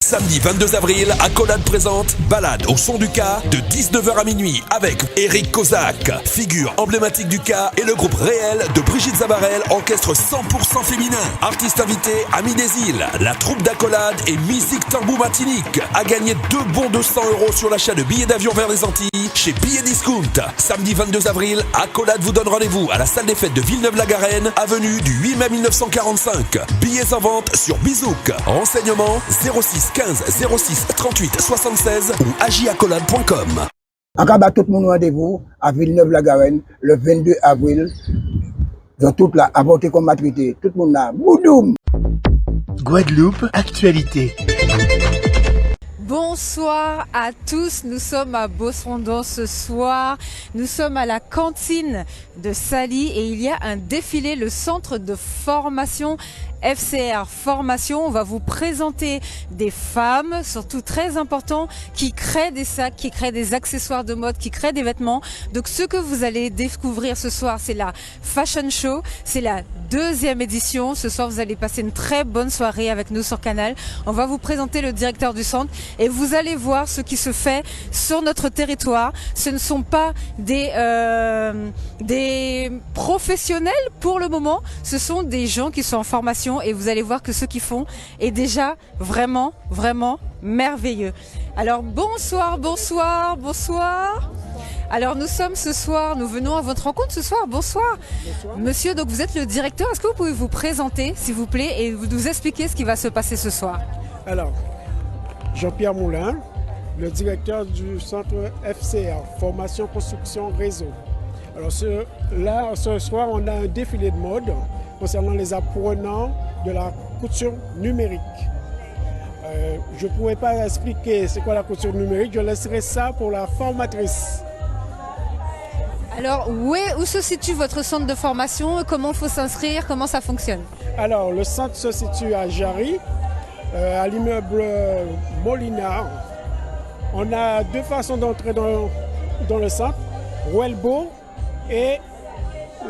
Samedi 22 avril, Accolade présente Balade au son du K de 19h à minuit avec Eric Kozak, figure emblématique du K, et le groupe Réel de Brigitte Zabarel, orchestre 100% féminin. Artiste invité, Ami des Îles, la troupe d'Accolade et Musique Tambou Martinique. À gagner 2 bons de 100 € sur l'achat de billets d'avion vers les Antilles chez Billets Discount. Samedi 22 avril, Accolade vous donne rendez-vous à la salle des fêtes de Villeneuve-la-Garenne, avenue du 8 mai 1945. Billets en vente sur Bizouk. Renseignements 06 15 06 38 76 ou agiaccolade.com. Encore tout le monde rendez-vous à Villeneuve-la-Garenne le 22 avril. Dans toute la avorté comme maturité. Tout le monde là. Boudoum. Guadeloupe, actualité. Bonsoir à tous, nous sommes à Bossrondon ce soir, nous sommes à la cantine de Sali et il y a un défilé, le centre de formation FCR Formation. On va vous présenter des femmes, surtout très important, qui créent des sacs, qui créent des accessoires de mode, qui créent des vêtements. Donc ce que vous allez découvrir ce soir, c'est la Fashion Show, c'est la 2e édition. Ce soir, vous allez passer une très bonne soirée avec nous sur Canal. On va vous présenter le directeur du centre et vous allez voir ce qui se fait sur notre territoire. Ce ne sont pas des professionnels pour le moment, ce sont des gens qui sont en formation et vous allez voir que ce qu'ils font est déjà vraiment, vraiment merveilleux. Alors bonsoir, bonsoir, bonsoir. Alors nous sommes ce soir, nous venons à votre rencontre ce soir. Bonsoir. Bonsoir. Monsieur, donc vous êtes le directeur. Est-ce que vous pouvez vous présenter, s'il vous plaît, et nous expliquer ce qui va se passer ce soir? Alors, Jean-Pierre Moulin, le directeur du centre FCR, Formation, Construction, Réseau. Alors ce soir, on a un défilé de mode concernant les apprenants de la couture numérique. Je ne pourrais pas expliquer c'est quoi la couture numérique, je laisserai ça pour la formatrice. Alors, où se situe votre centre de formation? Comment il faut s'inscrire? Comment ça fonctionne? Alors, le centre se situe à Jarry, à l'immeuble Molinard. On a 2 façons d'entrer dans le centre, Ruelbeau et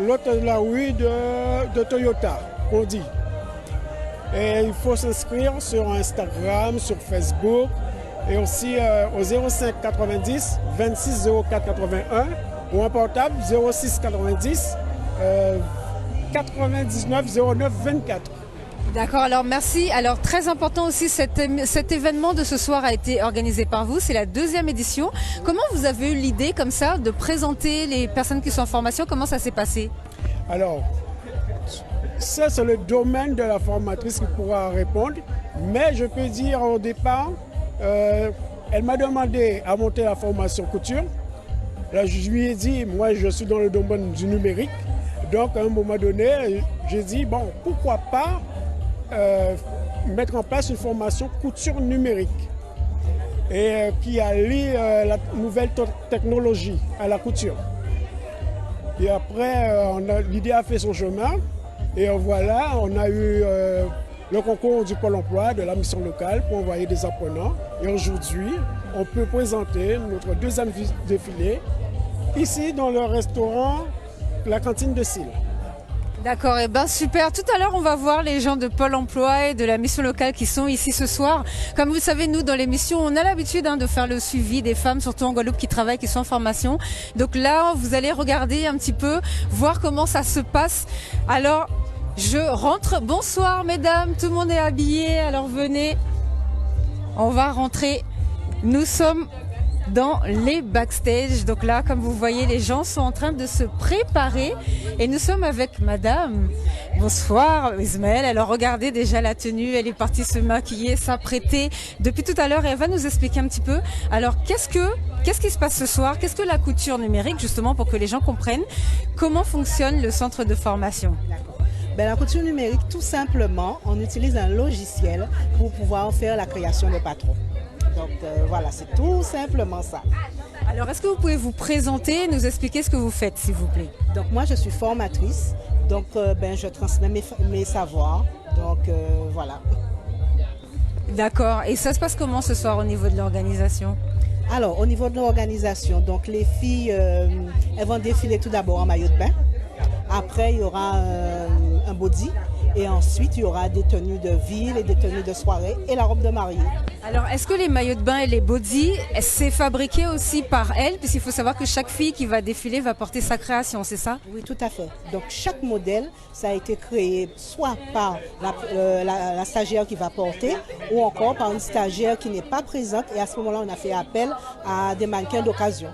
l'autre la rue de Toyota, qu'on dit. Et il faut s'inscrire sur Instagram, sur Facebook et aussi au 05 90 26 04 81 ou en portable 06 90 99 09 24. D'accord, alors merci. Alors très important aussi, cet événement de ce soir a été organisé par vous, c'est la 2e édition. Comment vous avez eu l'idée comme ça de présenter les personnes qui sont en formation? Comment ça s'est passé? Alors, ça c'est le domaine de la formatrice qui pourra répondre, mais je peux dire au départ, elle m'a demandé à monter la formation couture. Là, je lui ai dit, moi je suis dans le domaine du numérique, donc à un moment donné, j'ai dit, bon, pourquoi pas mettre en place une formation couture numérique et qui allie la nouvelle technologie à la couture. Et après, l'idée a fait son chemin et voilà, on a eu le concours du Pôle emploi de la mission locale pour envoyer des apprenants. Et aujourd'hui, on peut présenter notre 2e défilé ici dans le restaurant La Cantine de Sile. D'accord, et ben super. Tout à l'heure, on va voir les gens de Pôle emploi et de la mission locale qui sont ici ce soir. Comme vous le savez, nous, dans l'émission, on a l'habitude de faire le suivi des femmes, surtout en Guadeloupe, qui travaillent, qui sont en formation. Donc là, vous allez regarder un petit peu, voir comment ça se passe. Alors, je rentre. Bonsoir, mesdames. Tout le monde est habillé. Alors, venez. On va rentrer. Nous sommes dans les backstage. Donc là, comme vous voyez, les gens sont en train de se préparer et nous sommes avec madame. Bonsoir Ismaël. Alors regardez déjà la tenue, elle est partie se maquiller, s'apprêter depuis tout à l'heure et elle va nous expliquer un petit peu. Alors qu'est-ce qui se passe ce soir? Qu'est-ce que la couture numérique, justement, pour que les gens comprennent comment fonctionne le centre de formation? La couture numérique, tout simplement, on utilise un logiciel pour pouvoir faire la création de patrons. Donc voilà, c'est tout simplement ça. Alors, est-ce que vous pouvez vous présenter, nous expliquer ce que vous faites, s'il vous plaît? Donc moi, je suis formatrice, donc je transmets mes savoirs, donc voilà. D'accord, et ça se passe comment ce soir au niveau de l'organisation? Alors, au niveau de l'organisation, donc les filles, elles vont défiler tout d'abord en maillot de bain. Après, il y aura un body Et ensuite, il y aura des tenues de ville et des tenues de soirée et la robe de mariée. Alors, est-ce que les maillots de bain et les bodys, c'est fabriqué aussi par elle? Puisqu'il faut savoir que chaque fille qui va défiler va porter sa création, c'est ça? Oui, tout à fait. Donc, chaque modèle, ça a été créé soit par la stagiaire qui va porter ou encore par une stagiaire qui n'est pas présente. Et à ce moment-là, on a fait appel à des mannequins d'occasion.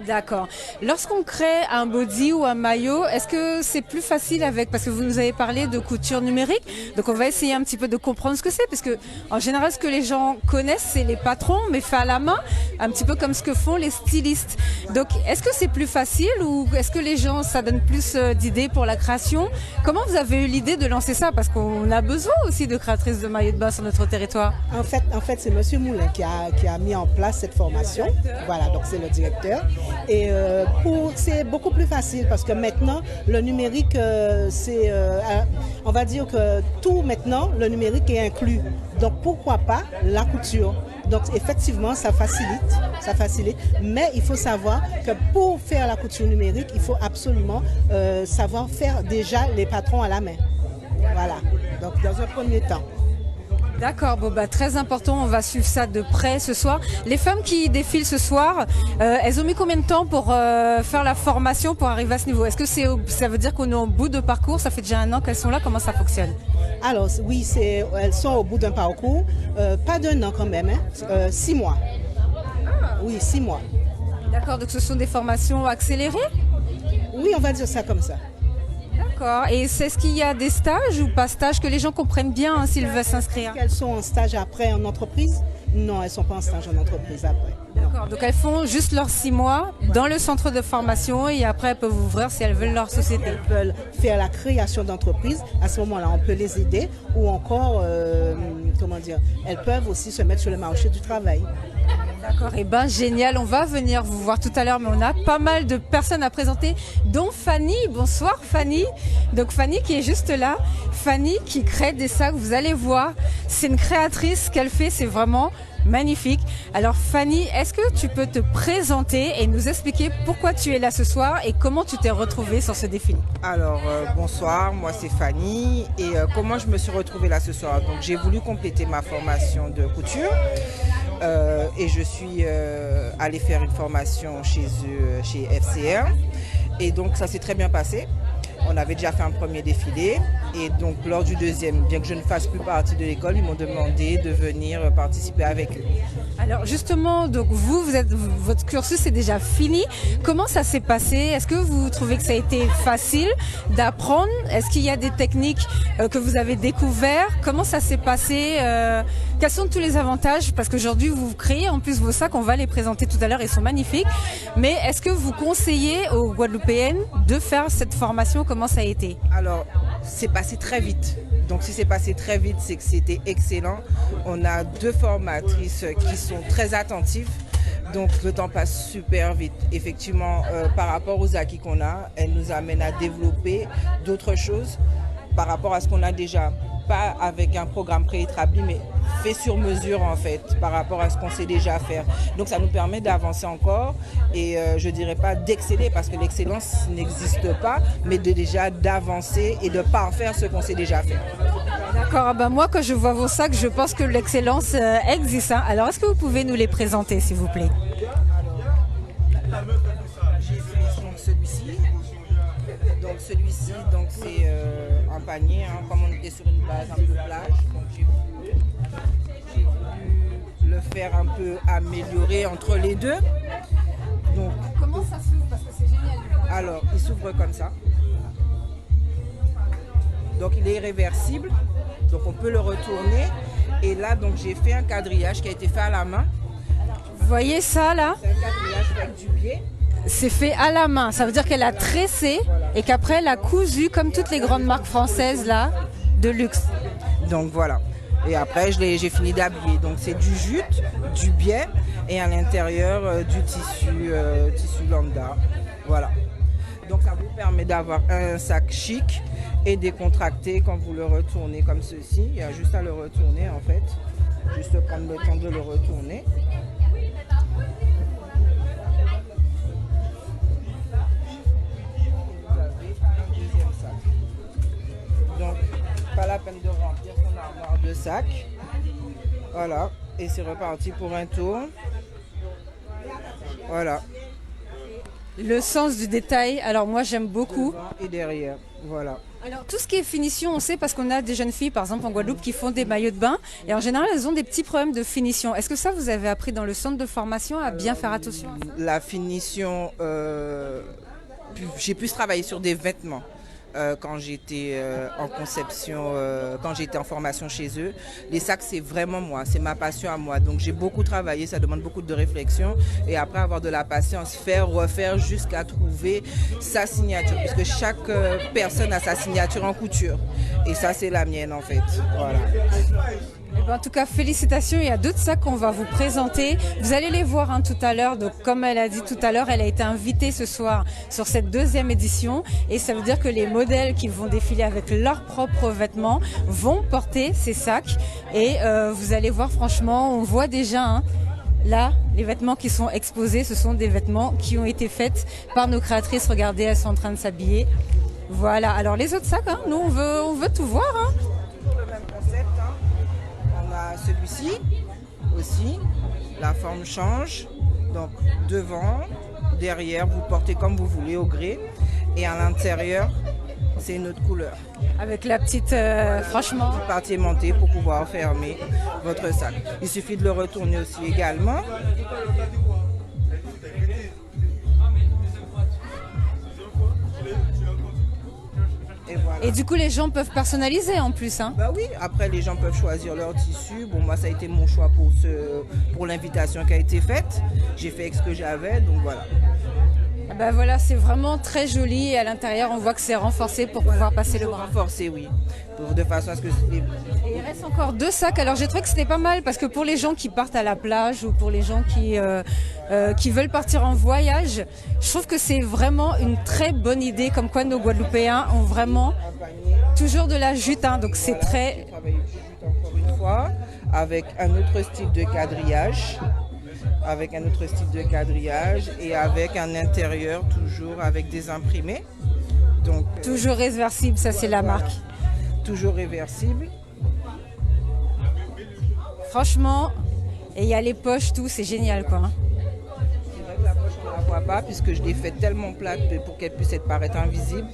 D'accord. Lorsqu'on crée un body ou un maillot, est-ce que c'est plus facile avec, parce que vous nous avez parlé de couture numérique, donc on va essayer un petit peu de comprendre ce que c'est, parce que en général ce que les gens connaissent c'est les patrons, mais fait à la main, un petit peu comme ce que font les stylistes. Donc est-ce que c'est plus facile ou est-ce que les gens, ça donne plus d'idées pour la création? Comment vous avez eu l'idée de lancer ça? Parce qu'on a besoin aussi de créatrices de maillots de bain sur notre territoire. En fait, c'est Monsieur Moulin qui a mis en place cette formation. Voilà, donc c'est le directeur. Et c'est beaucoup plus facile parce que maintenant, le numérique, on va dire que tout maintenant, le numérique est inclus. Donc pourquoi pas la couture? Donc effectivement, ça facilite. Mais il faut savoir que pour faire la couture numérique, il faut absolument savoir faire déjà les patrons à la main. Voilà, donc dans un premier temps. D'accord, bon bah très important, on va suivre ça de près ce soir. Les femmes qui défilent ce soir, elles ont mis combien de temps pour faire la formation pour arriver à ce niveau? Est-ce que ça veut dire qu'on est au bout de parcours? Ça fait déjà 1 an qu'elles sont là, comment ça fonctionne? Alors oui, elles sont au bout d'un parcours, pas d'1 an quand même, 6 mois. Oui, 6 mois. D'accord, donc ce sont des formations accélérées? Oui, on va dire ça comme ça. D'accord. Et est-ce qu'il y a des stages ou pas stages que les gens comprennent bien s'ils veulent s'inscrire? Elles sont en stage après en entreprise? Non, elles ne sont pas en stage en entreprise après. D'accord. Donc elles font juste leurs 6 mois dans le centre de formation et après elles peuvent ouvrir si elles veulent leur société. Elles veulent faire la création d'entreprise. À ce moment-là, on peut les aider ou encore, elles peuvent aussi se mettre sur le marché du travail. D'accord, et ben génial, on va venir vous voir tout à l'heure, mais on a pas mal de personnes à présenter, dont Fanny. Bonsoir Fanny. Donc Fanny qui est juste là, Fanny qui crée des sacs, vous allez voir, c'est une créatrice, ce qu'elle fait, c'est vraiment magnifique. Alors Fanny, est-ce que tu peux te présenter et nous expliquer pourquoi tu es là ce soir et comment tu t'es retrouvée sur ce défilé? Alors bonsoir, moi c'est Fanny et comment je me suis retrouvée là ce soir? Donc j'ai voulu compléter ma formation de couture. Et je suis allée faire une formation chez eux, chez FCR. Et donc ça s'est très bien passé. On avait déjà fait un premier défilé. Et donc lors du deuxième, bien que je ne fasse plus partie de l'école, ils m'ont demandé de venir participer avec eux. Alors justement, donc votre cursus est déjà fini. Comment ça s'est passé? Est-ce que vous trouvez que ça a été facile d'apprendre? Est-ce qu'il y a des techniques que vous avez découvertes? Comment ça s'est passé? Quels sont tous les avantages? Parce qu'aujourd'hui, vous créez en plus vos sacs, on va les présenter tout à l'heure, ils sont magnifiques. Mais est-ce que vous conseillez aux Guadeloupéennes de faire cette formation? Comment ça a été? Alors, c'est passé très vite. Donc si c'est passé très vite, c'est que c'était excellent. On a 2 formatrices qui sont très attentives. Donc le temps passe super vite. Effectivement, par rapport aux acquis qu'on a, elles nous amènent à développer d'autres choses par rapport à ce qu'on a déjà. Pas avec un programme préétabli, mais fait sur mesure en fait, par rapport à ce qu'on sait déjà faire. Donc ça nous permet d'avancer encore et je dirais pas d'exceller parce que l'excellence n'existe pas, mais déjà d'avancer et de parfaire ce qu'on sait déjà faire. D'accord, ben moi quand je vois vos sacs, je pense que l'excellence existe. Hein. Alors est-ce que vous pouvez nous les présenter s'il vous plaît? J'ai fait donc celui-ci. Donc celui-ci, donc c'est un panier, hein, comme on était sur une base un peu plage. Donc j'ai voulu le faire un peu amélioré entre les deux. Donc, comment ça s'ouvre? Parce que c'est génial. Alors, il s'ouvre comme ça. Donc il est réversible. Donc on peut le retourner. Et là, donc j'ai fait un quadrillage qui a été fait à la main. Vous voyez ça là? C'est un quadrillage avec du biais. C'est fait à la main, ça veut dire qu'elle a tressé et qu'après elle a cousu comme toutes les grandes marques françaises là, de luxe. Donc voilà. Et après j'ai fini d'habiller. Donc c'est du jute, du biais et à l'intérieur du tissu lambda. Voilà. Donc ça vous permet d'avoir un sac chic et décontracté quand vous le retournez comme ceci. Il y a juste à le retourner en fait. Juste prendre le temps de le retourner. Donc la peine de remplir son armoire de sacs. Voilà, et c'est reparti pour un tour. Voilà. Le sens du détail, alors moi j'aime beaucoup. Devant et derrière, voilà. Alors tout ce qui est finition, on sait parce qu'on a des jeunes filles par exemple en Guadeloupe qui font des maillots de bain et en général elles ont des petits problèmes de finition. Est-ce que ça vous avez appris dans le centre de formation à bien faire attention à ça? La finition, j'ai pu travailler sur des vêtements. Quand j'étais en conception, quand j'étais en formation chez eux. Les sacs, c'est vraiment moi, c'est ma passion à moi. Donc j'ai beaucoup travaillé, ça demande beaucoup de réflexion. Et après avoir de la patience, faire, refaire jusqu'à trouver sa signature. Puisque chaque personne a sa signature en couture. Et ça, c'est la mienne en fait. Voilà. En tout cas, félicitations. Il y a d'autres sacs qu'on va vous présenter. Vous allez les voir tout à l'heure. Donc, comme elle a dit tout à l'heure, elle a été invitée ce soir sur cette 2e édition. Et ça veut dire que les modèles qui vont défiler avec leurs propres vêtements vont porter ces sacs. Et vous allez voir, franchement, on voit déjà là, les vêtements qui sont exposés, ce sont des vêtements qui ont été faits par nos créatrices. Regardez, elles sont en train de s'habiller. Voilà. Alors, les autres sacs, nous, on veut tout voir. Le même concept, celui-ci aussi, la forme change, donc devant, derrière, vous portez comme vous voulez au gré, et à l'intérieur, c'est une autre couleur. Avec la petite, franchement... Compartimenté pour pouvoir fermer votre sac. Il suffit de le retourner aussi également. Et du coup, les gens peuvent personnaliser en plus. Bah oui, après les gens peuvent choisir leur tissu. Bon, moi, ça a été mon choix pour l'invitation qui a été faite. J'ai fait avec ce que j'avais, donc voilà. Ben voilà, c'est vraiment très joli. Et à l'intérieur, on voit que c'est renforcé pour pouvoir passer le bras. Renforcé, oui. De façon à ce que... Et il reste encore 2 sacs. Alors j'ai trouvé que c'était pas mal parce que pour les gens qui partent à la plage ou pour les gens qui veulent partir en voyage, je trouve que c'est vraiment une très bonne idée. Comme quoi nos Guadeloupéens ont vraiment toujours de la jute. Donc c'est très... J'ai travaillé jute encore une fois avec un autre style de quadrillage. Et avec un intérieur toujours avec des imprimés. Donc, toujours réversible, ça c'est la marque. Toujours réversible. Franchement, et il y a les poches, tout, c'est génial quoi. C'est vrai que la poche, on ne la voit pas puisque je l'ai fait tellement plate pour qu'elle puisse paraître invisible.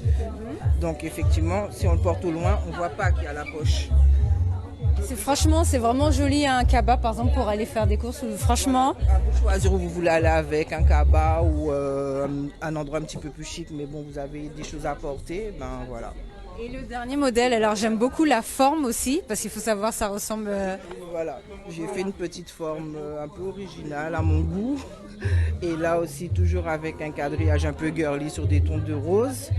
Donc effectivement, si on le porte au loin, on ne voit pas qu'il y a la poche. Franchement, c'est vraiment joli un cabas par exemple pour aller faire des courses. Franchement, à vous choisir où vous voulez aller avec un cabas ou un endroit un petit peu plus chic, mais bon, vous avez des choses à porter, ben voilà. Et le dernier modèle, alors j'aime beaucoup la forme aussi, parce qu'il faut savoir ça ressemble... Voilà, j'ai fait une petite forme un peu originale à mon goût. Et là aussi, toujours avec un quadrillage un peu girly sur des tons de rose.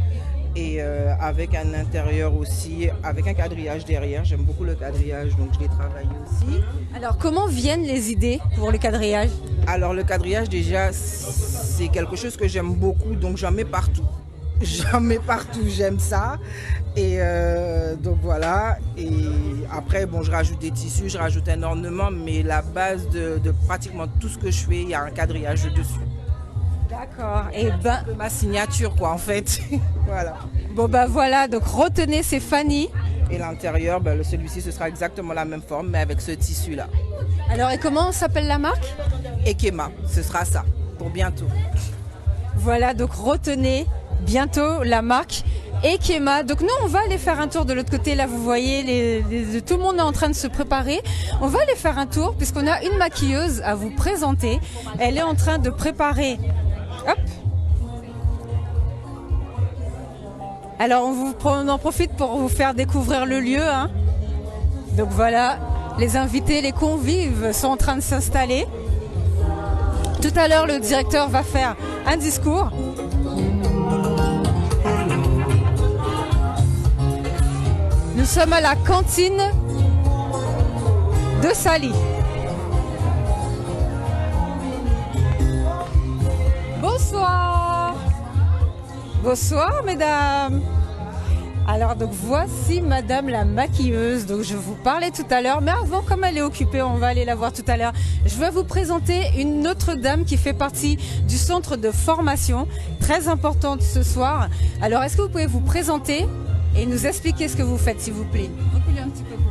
Et avec un intérieur aussi, avec un quadrillage derrière. J'aime beaucoup le quadrillage, donc je l'ai travaillé aussi. Alors comment viennent les idées pour le quadrillage? Alors le quadrillage déjà, c'est quelque chose que j'aime beaucoup, donc j'en mets partout. J'aime ça. Et donc voilà. Et après, bon, je rajoute des tissus, je rajoute un ornement, mais la base de pratiquement tout ce que je fais, il y a un quadrillage dessus. D'accord. Et ben ma signature quoi en fait. Voilà. Bon ben voilà, donc retenez, c'est Fanny. Et l'intérieur, celui-ci ce sera exactement la même forme mais avec ce tissu là. Alors et comment s'appelle la marque? Ekema, ce sera ça pour bientôt. Voilà, donc retenez bientôt la marque Ekema. Donc nous on va aller faire un tour de l'autre côté. Là vous voyez, tout le monde est en train de se préparer. On va aller faire un tour puisqu'on a une maquilleuse à vous présenter. Elle est en train de préparer. Hop. Alors on en profite pour vous faire découvrir le lieu. Donc voilà, les invités, les convives sont en train de s'installer. Tout à l'heure le directeur va faire un discours. Nous sommes à la cantine de Sali. Bonsoir. Bonsoir mesdames. Alors donc voici madame la maquilleuse, donc je vous parlais tout à l'heure, mais avant comme elle est occupée, on va aller la voir tout à l'heure. Je vais vous présenter une autre dame qui fait partie du centre de formation, très importante ce soir. Alors est-ce que vous pouvez vous présenter et nous expliquer ce que vous faites, s'il vous plaît. Reculez un petit peu pour vous.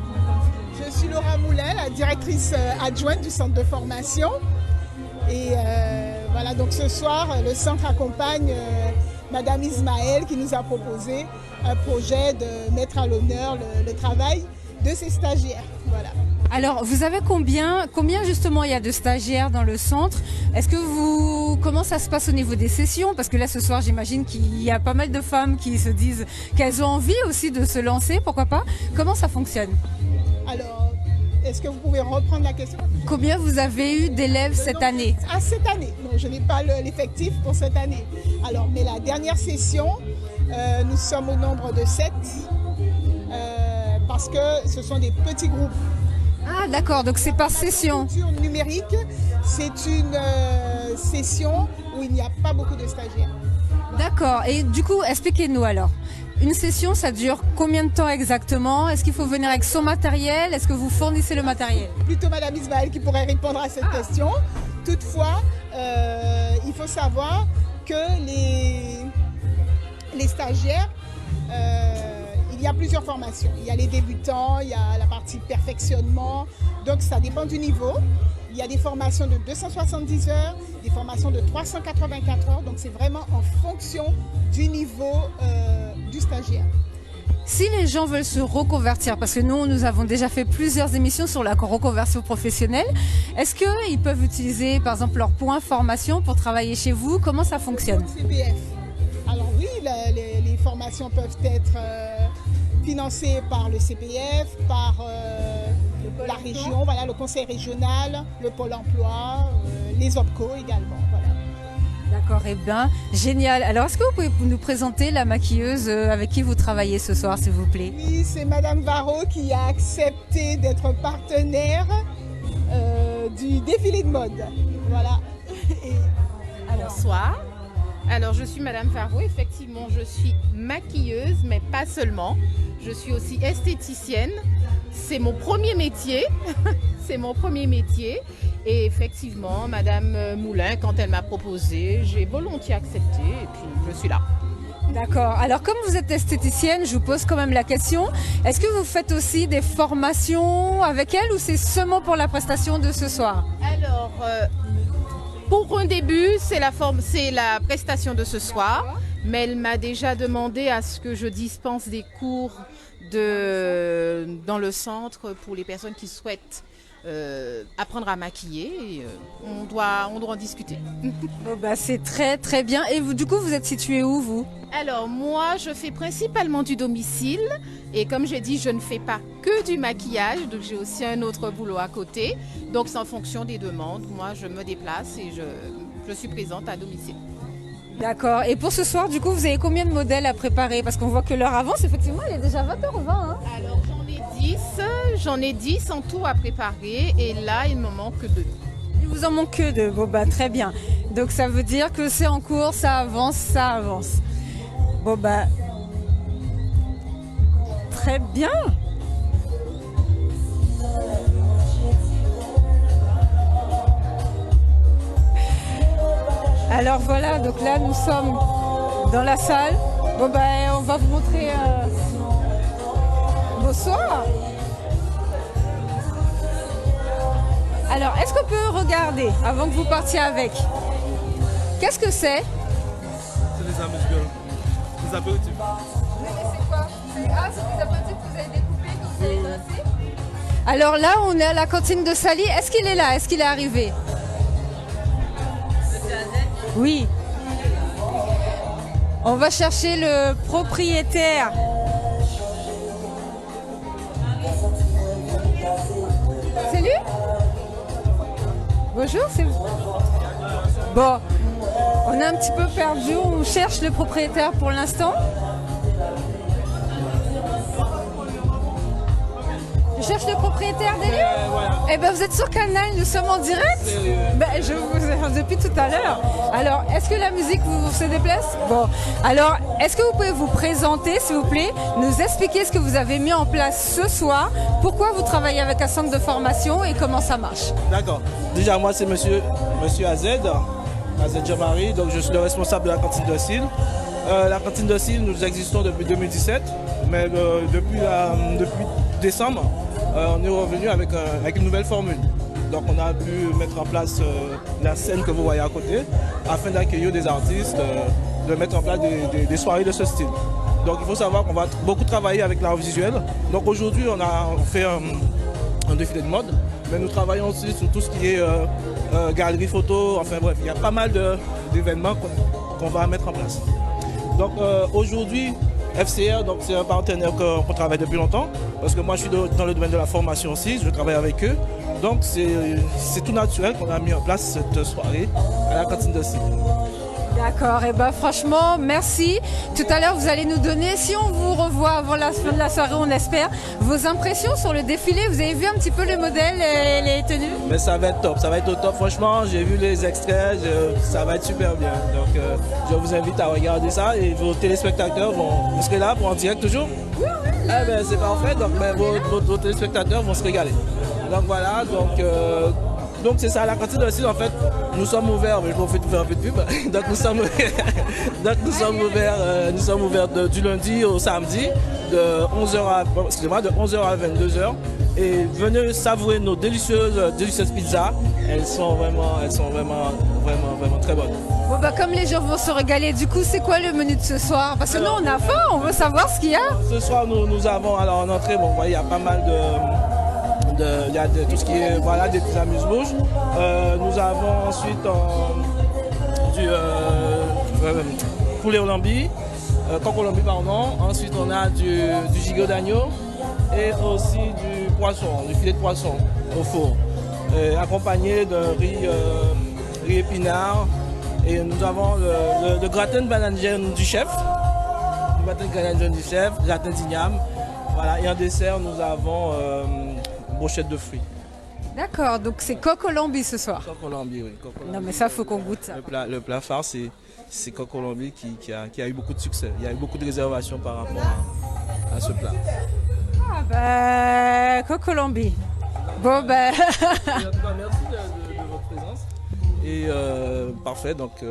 Je suis Laura Moulin, la directrice adjointe du centre de formation. Et voilà, donc ce soir, le centre accompagne Madame Ismaël qui nous a proposé un projet de mettre à l'honneur le travail de ses stagiaires. Voilà. Alors, vous avez combien justement il y a de stagiaires dans le centre? Comment ça se passe au niveau des sessions? Parce que là, ce soir, j'imagine qu'il y a pas mal de femmes qui se disent qu'elles ont envie aussi de se lancer, pourquoi pas? Comment ça fonctionne? Alors, est-ce que vous pouvez reprendre la question? Combien vous avez eu d'élèves cette année? Ah, cette année? Non, je n'ai pas l'effectif pour cette année. Alors, mais la dernière session, nous sommes au nombre de 7, parce que ce sont des petits groupes. Ah d'accord, donc c'est par session. La culture numérique, c'est une session où il n'y a pas beaucoup de stagiaires. D'accord, et du coup, expliquez-nous alors. Une session, ça dure combien de temps exactement? Est-ce qu'il faut venir avec son matériel? Est-ce que vous fournissez le matériel? Plutôt Madame Ismaël qui pourrait répondre à cette question. Toutefois, il faut savoir que les stagiaires, il y a plusieurs formations. Il y a les débutants, il y a la partie perfectionnement. Donc ça dépend du niveau. Il y a des formations de 270 heures, des formations de 384 heures. Donc c'est vraiment en fonction du niveau du stagiaire. Si les gens veulent se reconvertir, parce que nous avons déjà fait plusieurs émissions sur la reconversion professionnelle, est-ce qu'ils peuvent utiliser par exemple leur point formation pour travailler chez vous? Comment ça fonctionne? CPF. Alors oui, les formations peuvent être financées par le CPF, par la région, voilà, le conseil régional, le pôle emploi, les OPCO également. Voilà. D'accord, et bien, génial. Alors, est-ce que vous pouvez nous présenter la maquilleuse avec qui vous travaillez ce soir, s'il vous plaît? Oui, c'est Madame Varro qui a accepté d'être partenaire du défilé de mode. Voilà. Bonsoir. Alors, je suis Madame Varro. Effectivement, je suis maquilleuse, mais pas seulement. Je suis aussi esthéticienne. C'est mon premier métier. C'est mon premier métier. Et effectivement, Madame Moulin, quand elle m'a proposé, j'ai volontiers accepté et puis je suis là. D'accord. Alors, comme vous êtes esthéticienne, je vous pose quand même la question. Est-ce que vous faites aussi des formations avec elle ou c'est seulement pour la prestation de ce soir? Alors, pour un début, c'est la prestation de ce soir. Mais elle m'a déjà demandé à ce que je dispense des cours dans le centre pour les personnes qui souhaitent apprendre à maquiller et on doit en discuter. Bon, bah, c'est très très bien. Et vous, du coup, vous êtes situé où, vous? Alors moi, je fais principalement du domicile et comme j'ai dit, je ne fais pas que du maquillage, donc j'ai aussi un autre boulot à côté. Donc c'est en fonction des demandes. Moi, je me déplace et je suis présente à domicile. D'accord. Et pour ce soir, du coup, vous avez combien de modèles à préparer? Parce qu'on voit que l'heure avance, effectivement, elle est déjà 20h20. Hein. Alors j'en ai 10 en tout à préparer et là, il me manque 2. Il vous en manque que 2. Bon, bah, très bien. Donc ça veut dire que c'est en cours, ça avance, ça avance. Bon, bah, très bien. Alors voilà, donc là nous sommes dans la salle. Bon ben on va vous montrer. Bonsoir. Alors est-ce qu'on peut regarder avant que vous partiez avec? Qu'est-ce que c'est? C'est des amuse-gueules, des apéritifs. Mais c'est quoi? C'est des apéritifs que vous avez découpés, que vous allez dresser? Alors là on est à la cantine de Sally. Est-ce qu'il est là? Est-ce qu'il est arrivé? Oui. On va chercher le propriétaire. C'est lui? Bonjour, c'est vous. Bon, on est un petit peu perdu. On cherche le propriétaire pour l'instant. Je cherche le propriétaire des lieux. Voilà. Eh ben vous êtes sur Canal, nous sommes en direct. Ben, je vous depuis tout à l'heure. Alors, est-ce que la musique vous se déplace? Bon. Alors, est-ce que vous pouvez vous présenter, s'il vous plaît, nous expliquer ce que vous avez mis en place ce soir, pourquoi vous travaillez avec un centre de formation et comment ça marche? D'accord. Déjà, moi, c'est monsieur Azed Jean-Marie, donc je suis le responsable de la cantine de Cille. La cantine de Cille, nous existons depuis 2017, mais depuis décembre, on est revenu avec une nouvelle formule. Donc on a pu mettre en place la scène que vous voyez à côté, afin d'accueillir des artistes, de mettre en place des soirées de ce style. Donc il faut savoir qu'on va beaucoup travailler avec l'art visuel. Donc aujourd'hui on fait un défilé de mode, mais nous travaillons aussi sur tout ce qui est galerie photo, enfin bref, il y a pas mal d'événements qu'on va mettre en place. Donc aujourd'hui, FCR, c'est un partenaire qu'on travaille depuis longtemps, parce que moi je suis dans le domaine de la formation aussi, je travaille avec eux. Donc c'est tout naturel qu'on a mis en place cette soirée à la cantine de Cille. D'accord, et ben franchement, merci. Tout à l'heure, vous allez nous donner, si on vous revoit avant la fin de la soirée, on espère, vos impressions sur le défilé. Vous avez vu un petit peu le modèle et les tenues? Mais ça va être top, ça va être au top. Franchement, j'ai vu les extraits, ça va être super bien. Donc je vous invite à regarder ça et vos téléspectateurs vous serez là pour en direct toujours? Oui. Eh ben, c'est parfait, donc vos téléspectateurs vont se régaler. Donc voilà, donc c'est ça, la cantine de Cille, en fait, nous sommes ouverts, mais je m'en fais tout faire un peu de pub. Donc nous sommes ouverts du lundi au samedi, de 11h à 22h. Et venez savourer nos délicieuses pizzas. Elles sont vraiment très bonnes. Bon bah comme les gens vont se régaler, du coup c'est quoi le menu de ce soir? Parce que nous on a faim, on veut savoir ce qu'il y a. Ce soir nous avons alors en entrée, bon, vous voyez, il y a pas mal il y a tout ce qui est des petits amuse-bouches. Nous avons ensuite du poulet au lambi, coq au lambi pardon. Ensuite on a du gigot d'agneau et aussi du filet de poisson au four, accompagné d'un riz épinard. Et nous avons le gratin de banane jaune du chef, gratin d'igname. Voilà. Et en dessert nous avons brochette de fruits. D'accord, donc c'est coq au lambi ce soir. Coq au lambi, oui. Non mais ça, faut qu'on goûte ça. Le plat phare, c'est coq au lambi qui a eu beaucoup de succès. Il y a eu beaucoup de réservations par rapport à ce plat. Ah ben, coq au lambi. Bon ben... Merci de votre présence. Et parfait, donc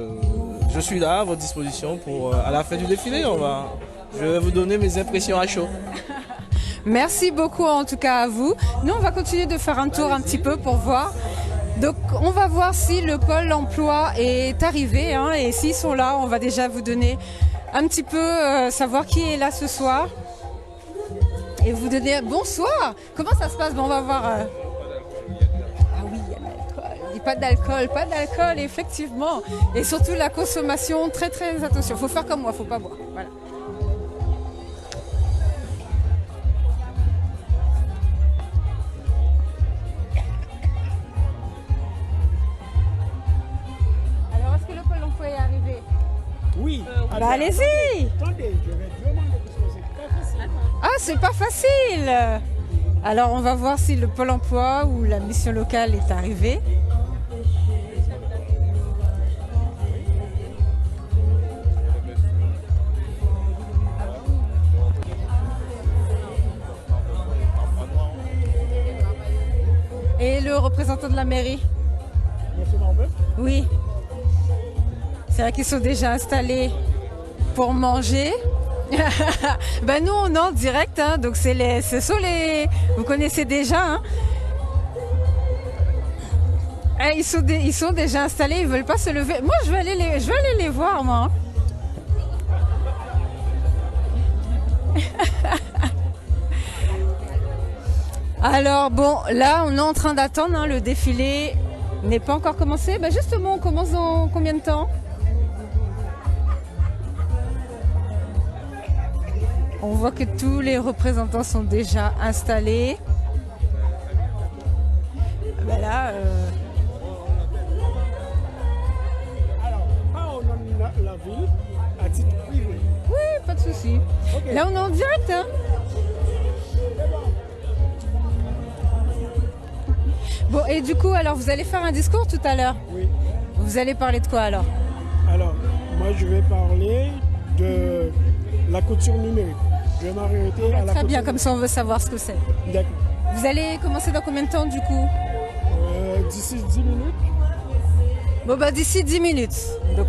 je suis là à votre disposition pour à la fin du défilé. Je vais vous donner mes impressions à chaud. Merci beaucoup en tout cas à vous. Nous on va continuer de faire un tour un petit peu pour voir. Donc on va voir si le pôle emploi est arrivé et s'ils sont là, on va déjà vous donner un petit peu savoir qui est là ce soir. Et vous donner bonsoir. Comment ça se passe? Bon, on va voir. Ah oui, il y a de l'alcool. Pas d'alcool, effectivement. Et surtout la consommation, très très attention. Faut faire comme moi, faut pas boire. Voilà. Alors, est-ce que le pôle emploi est arrivé? Oui. Bah allez-y. Attendez, je vais demander parce que c'est pas facile. Ah, c'est pas facile. Alors, on va voir si le pôle emploi ou la mission locale est arrivée. Et le représentant de la mairie? Monsieur Marbeuf? Oui. C'est vrai qu'ils sont déjà installés pour manger. Ben nous on est en direct, donc ce sont les... Vous connaissez déjà. Ils sont déjà installés, ils veulent pas se lever. Moi je vais aller les voir moi. Alors bon, là on est en train d'attendre, le défilé n'est pas encore commencé. Ben justement, on commence dans combien de temps? On voit que tous les représentants sont déjà installés. Ben là, Alors, pas au nom de la ville, à titre privé. Oui, pas de souci. Okay. Là, on est en direct. Bon, et du coup, alors, vous allez faire un discours tout à l'heure? Oui. Vous allez parler de quoi alors? Alors, moi je vais parler de la couture numérique. Je vais m'arrêter à la couture. Très bien, comme ça on veut savoir ce que c'est. D'accord. Vous allez commencer dans combien de temps du coup? D'ici 10 minutes. Bon bah d'ici 10 minutes. Donc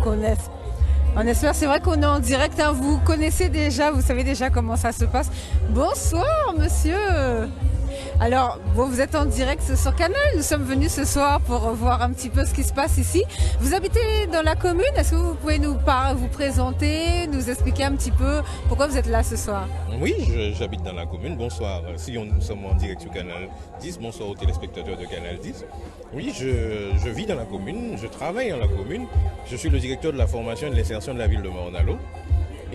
On espère, c'est vrai qu'on est en direct, hein. Vous connaissez déjà, vous savez déjà comment ça se passe. Bonsoir monsieur. Alors, bon, vous êtes en direct sur Canal, nous sommes venus ce soir pour voir un petit peu ce qui se passe ici. Vous habitez dans la commune, est-ce que vous pouvez vous présenter, nous expliquer un petit peu pourquoi vous êtes là ce soir? Oui, j'habite dans la commune, bonsoir. Si nous sommes en direct sur Canal 10, bonsoir aux téléspectateurs de Canal 10. Oui, je vis dans la commune, je travaille dans la commune, je suis le directeur de la formation et de l'insertion de la ville de Morne-à-l'Eau.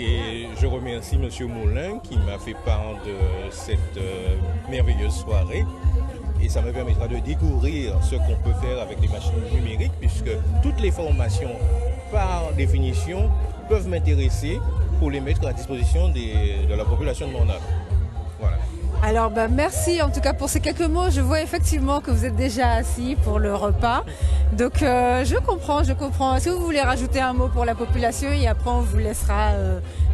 Et je remercie M. Moulin qui m'a fait part de cette merveilleuse soirée. Et ça me permettra de découvrir ce qu'on peut faire avec les machines numériques, puisque toutes les formations, par définition, peuvent m'intéresser pour les mettre à disposition de la population de Morne-à-l'Eau. Voilà. Alors merci en tout cas pour ces quelques mots. Je vois effectivement que vous êtes déjà assis pour le repas. Donc je comprends. Est-ce que vous voulez rajouter un mot pour la population et après on vous laissera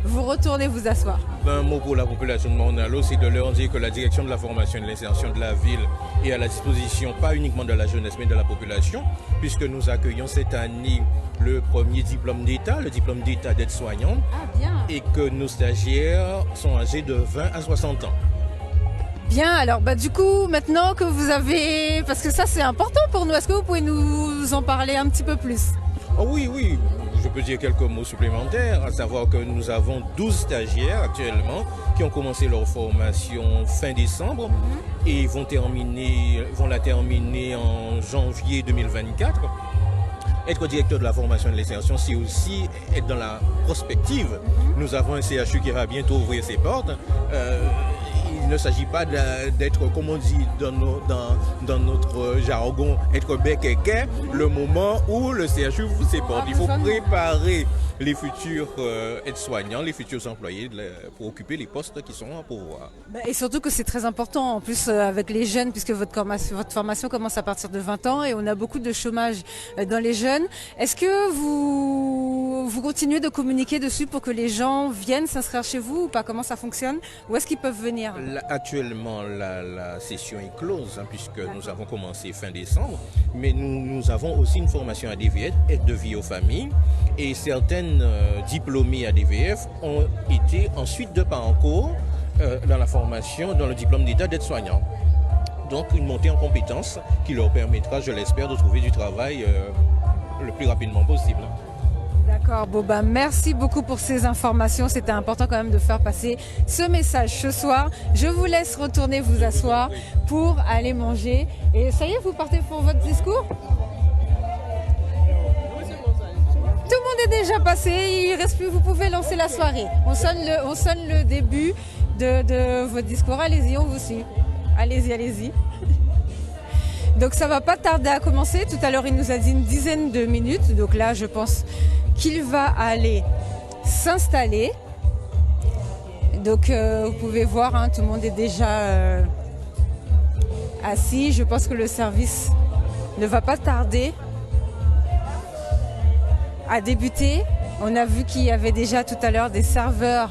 vous retourner vous asseoir? Un mot pour la population de Morne-à-l'Eau, c'est de leur dire que la direction de la formation et de l'insertion de la ville est à la disposition pas uniquement de la jeunesse mais de la population, puisque nous accueillons cette année le premier diplôme d'État, le diplôme d'État d'aide-soignante, et que nos stagiaires sont âgés de 20 à 60 ans. Bien, alors du coup, maintenant que vous avez... Parce que ça c'est important pour nous, est-ce que vous pouvez nous en parler un petit peu plus? Oh oui, je peux dire quelques mots supplémentaires, à savoir que nous avons 12 stagiaires actuellement qui ont commencé leur formation fin décembre et vont la terminer en janvier 2024. Être directeur de la formation et de l'insertion, c'est aussi être dans la prospective. Nous avons un CHU qui va bientôt ouvrir ses portes. Il ne s'agit pas d'être, comme on dit dans notre jargon, être bec et quai le moment où le CHU ouvre ses portes. Il faut préparer les futurs aides-soignants, les futurs employés pour occuper les postes qui sont à pourvoir. Et surtout que c'est très important, en plus avec les jeunes, puisque votre formation commence à partir de 20 ans et on a beaucoup de chômage dans les jeunes. Est-ce que vous continuez de communiquer dessus pour que les gens viennent s'inscrire chez vous ou pas? Comment ça fonctionne? Où est-ce qu'ils peuvent venir? Actuellement, la session est close, puisque nous avons commencé fin décembre, mais nous avons aussi une formation à DVF, aide de vie aux familles, et certaines diplômées à DVF ont été ensuite de parcours dans la formation, dans le diplôme d'État d'aide-soignant. Donc une montée en compétences qui leur permettra, je l'espère, de trouver du travail le plus rapidement possible. D'accord, merci beaucoup pour ces informations. C'était important quand même de faire passer ce message ce soir. Je vous laisse retourner vous asseoir pour aller manger. Et ça y est, vous partez pour votre discours? Tout le monde est déjà passé, il reste plus, vous pouvez lancer la soirée. On sonne le début de votre discours. Allez-y, on vous suit. Allez-y. Donc ça va pas tarder à commencer. Tout à l'heure, il nous a dit une dizaine de minutes. Donc là, je pense qu'il va aller s'installer. Donc vous pouvez voir, tout le monde est déjà assis. Je pense que le service ne va pas tarder à débuter. On a vu qu'il y avait déjà tout à l'heure des serveurs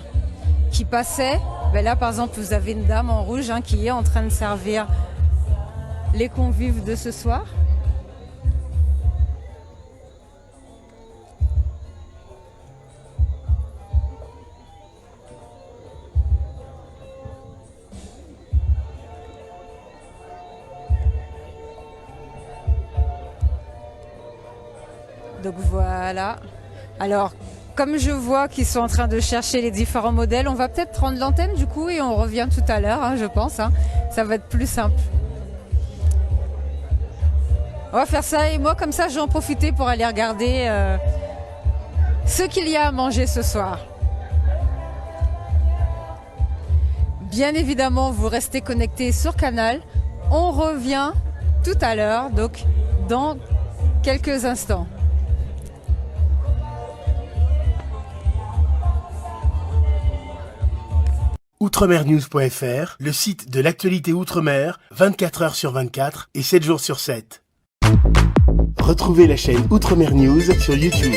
qui passaient. Là, par exemple, vous avez une dame en rouge qui est en train de servir les convives de ce soir. Donc voilà. Alors, comme je vois qu'ils sont en train de chercher les différents modèles, on va peut-être prendre l'antenne du coup et on revient tout à l'heure, je pense. Ça va être plus simple. On va faire ça et moi comme ça je vais en profiter pour aller regarder ce qu'il y a à manger ce soir. Bien évidemment, vous restez connectés sur Canal. On revient tout à l'heure, donc dans quelques instants. Outremernews.fr, le site de l'actualité outre-mer, 24 heures sur 24 et 7 jours sur 7. Retrouvez la chaîne Outremer News sur YouTube.